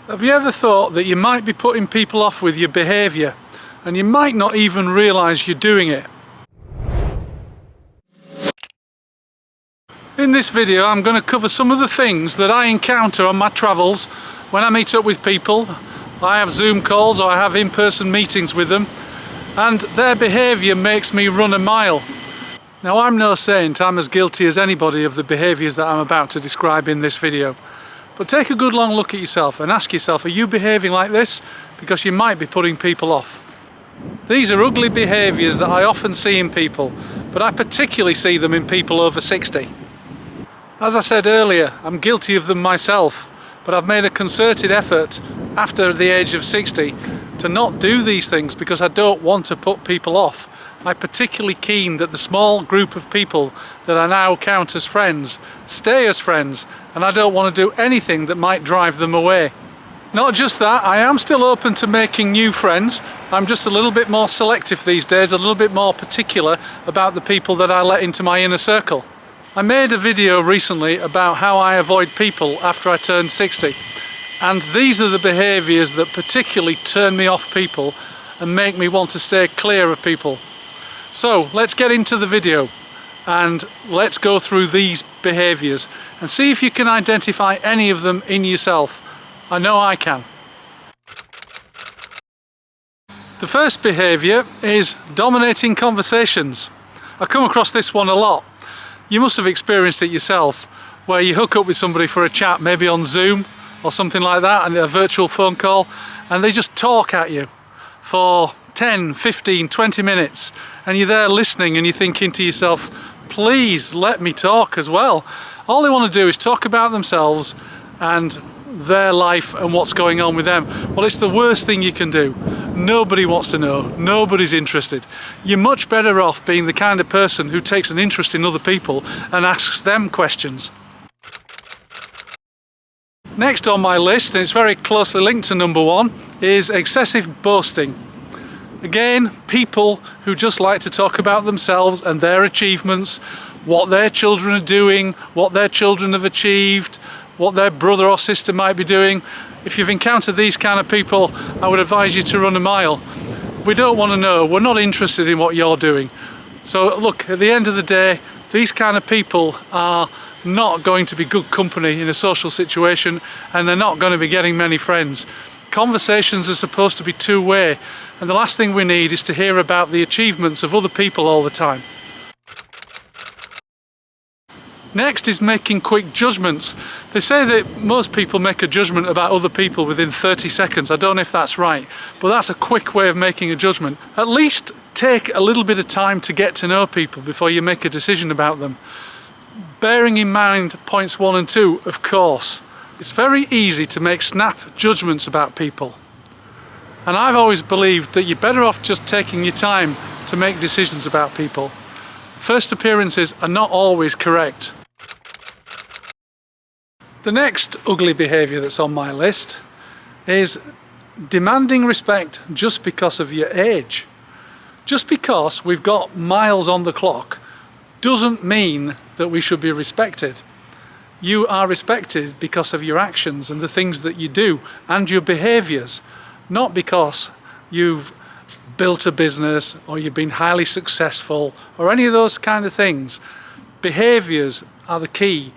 Have you ever thought that you might be putting people off with your behaviour and you might not even realise you're doing it? In this video I'm going to cover some of the things that I encounter on my travels when I meet up with people. I have Zoom calls or I have in-person meetings with them, and their behaviour makes me run a mile. Now, I'm no saint, I'm as guilty as anybody of the behaviours that I'm about to describe in this video. But take a good long look at yourself and ask yourself, are you behaving like this? Because you might be putting people off. These are ugly behaviours that I often see in people, but I particularly see them in people over 60. As I said earlier, I'm guilty of them myself, but I've made a concerted effort after the age of 60 to not do these things because I don't want to put people off. I'm particularly keen that the small group of people that I now count as friends stay as friends, and I don't want to do anything that might drive them away. Not just that, I am still open to making new friends. I'm just a little bit more selective these days, a little bit more particular about the people that I let into my inner circle. I made a video recently about how I avoid people after I turned 60, and these are the behaviours that particularly turn me off people and make me want to stay clear of people. So let's get into the video and let's go through these behaviours and see if you can identify any of them in yourself. I know I can. The first behaviour is dominating conversations. I come across this one a lot. You must have experienced it yourself, where you hook up with somebody for a chat, maybe on Zoom or something like that, and a virtual phone call, and they just talk at you for 10, 15, 20 minutes, and you're there listening and you're thinking to yourself, please let me talk as well. All they want to do is talk about themselves and their life and what's going on with them. Well, it's the worst thing you can do. Nobody wants to know, nobody's interested. You're much better off being the kind of person who takes an interest in other people and asks them questions. Next on my list, and it's very closely linked to number one, is excessive boasting. Again, people who just like to talk about themselves and their achievements, what their children are doing, what their children have achieved, what their brother or sister might be doing. If you've encountered these kind of people, I would advise you to run a mile. We don't want to know, we're not interested in what you're doing. So look, at the end of the day, these kind of people are not going to be good company in a social situation, and they're not going to be getting many friends. Conversations are supposed to be two-way, and the last thing we need is to hear about the achievements of other people all the time. Next is making quick judgments. They say that most people make a judgment about other people within 30 seconds. I don't know if that's right, but that's a quick way of making a judgment. At least take a little bit of time to get to know people before you make a decision about them. Bearing in mind points 1 and 2, of course. It's very easy to make snap judgments about people. And I've always believed that you're better off just taking your time to make decisions about people. First appearances are not always correct. The next ugly behaviour that's on my list is demanding respect just because of your age. Just because we've got miles on the clock doesn't mean that we should be respected. You are respected because of your actions and the things that you do and your behaviours, not because you've built a business or you've been highly successful or any of those kind of things. Behaviours are the key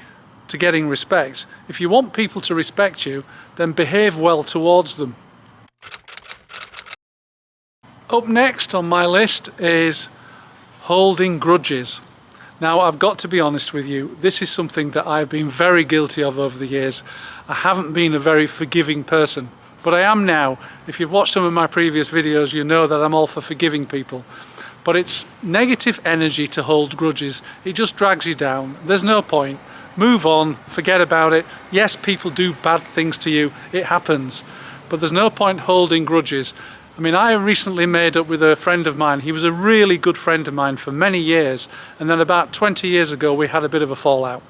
to getting respect. If you want people to respect you, then behave well towards them. Up next on my list is holding grudges. Now, I've got to be honest with you, this is something that I've been very guilty of over the years. I haven't been a very forgiving person, but I am now. If you've watched some of my previous videos, you know that I'm all for forgiving people. But it's negative energy to hold grudges. It just drags you down. There's no point. Move on, forget about it. Yes, people do bad things to you, it happens. But there's no point holding grudges. I mean, I recently made up with a friend of mine. He was a really good friend of mine for many years, and then about 20 years ago we had a bit of a fallout.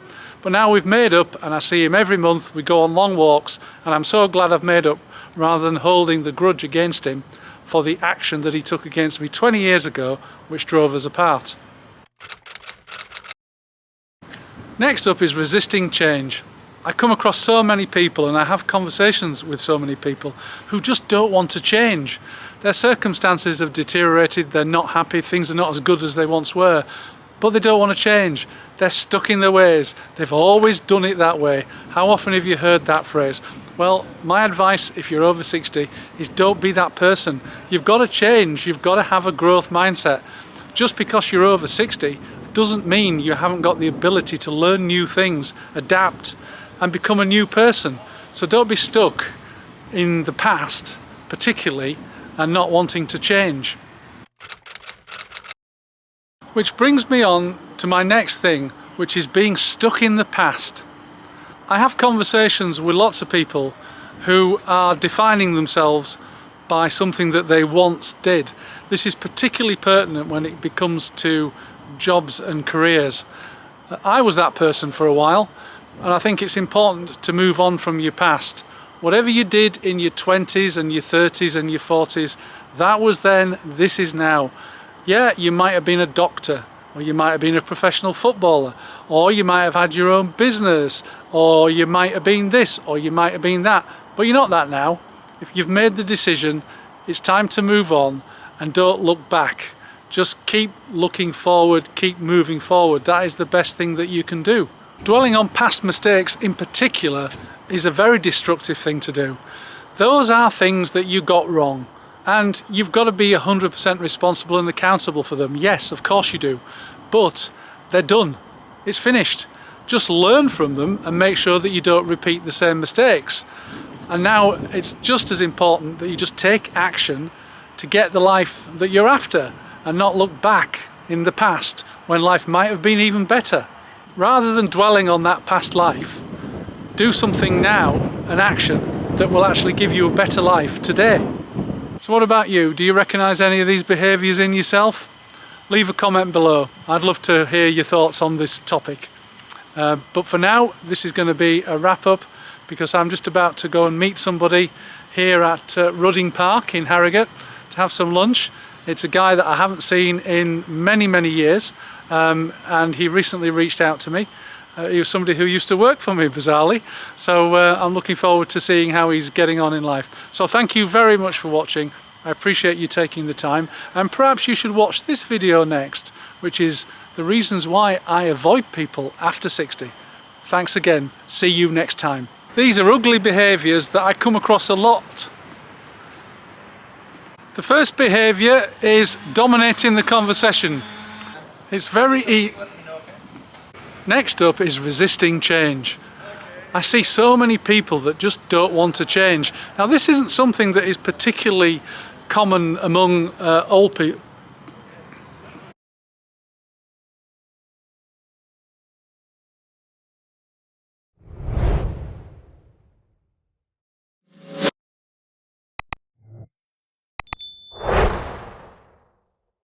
But now we've made up, and I see him every month. We go on long walks, and I'm so glad I've made up rather than holding the grudge against him for the action that he took against me 20 years ago, which drove us apart. Next up is resisting change. I come across so many people, and I have conversations with so many people who just don't want to change. Their circumstances have deteriorated, they're not happy, things are not as good as they once were, but they don't want to change. They're stuck in their ways. They've always done it that way. How often have you heard that phrase? Well, my advice, if you're over 60, is don't be that person. You've got to change, you've got to have a growth mindset. Just because you're over 60 doesn't mean you haven't got the ability to learn new things, adapt, and become a new person. So don't be stuck in the past, particularly, and not wanting to change. Which brings me on to my next thing, which is being stuck in the past. I have conversations with lots of people who are defining themselves by something that they once did. This is particularly pertinent when it comes to jobs and careers. I was that person for a while, and I think it's important to move on from your past. Whatever you did in your 20s and your 30s and your 40s, that was then, this is now. Yeah, you might have been a doctor, or you might have been a professional footballer, or you might have had your own business, or you might have been this, or you might have been that, but you're not that now. If you've made the decision, it's time to move on, and don't look back. Just keep looking forward, keep moving forward. That is the best thing that you can do. Dwelling on past mistakes in particular is a very destructive thing to do. Those are things that you got wrong, and you've got to be 100% responsible and accountable for them. Yes, of course you do, but they're done. It's finished. Just learn from them and make sure that you don't repeat the same mistakes. And now it's just as important that you just take action to get the life that you're after and not look back in the past when life might have been even better. Rather than dwelling on that past life, do something now, an action that will actually give you a better life today. So what about you? Do you recognise any of these behaviours in yourself? Leave a comment below. I'd love to hear your thoughts on this topic. But for now, this is going to be a wrap up, because I'm just about to go and meet somebody here at Rudding Park in Harrogate to have some lunch. It's a guy that I haven't seen in many years, and he recently reached out to me. He was somebody who used to work for me, bizarrely, so I'm looking forward to seeing how he's getting on in life. So thank you very much for watching. I appreciate you taking the time, and perhaps you should watch this video next, which is the reasons why I avoid people after 60. Thanks again. See you next time. These are ugly behaviours that I come across a lot. The first behaviour is dominating the conversation. It's very easy. Next up is resisting change. I see so many people that just don't want to change. Now this isn't something that is particularly common among old people.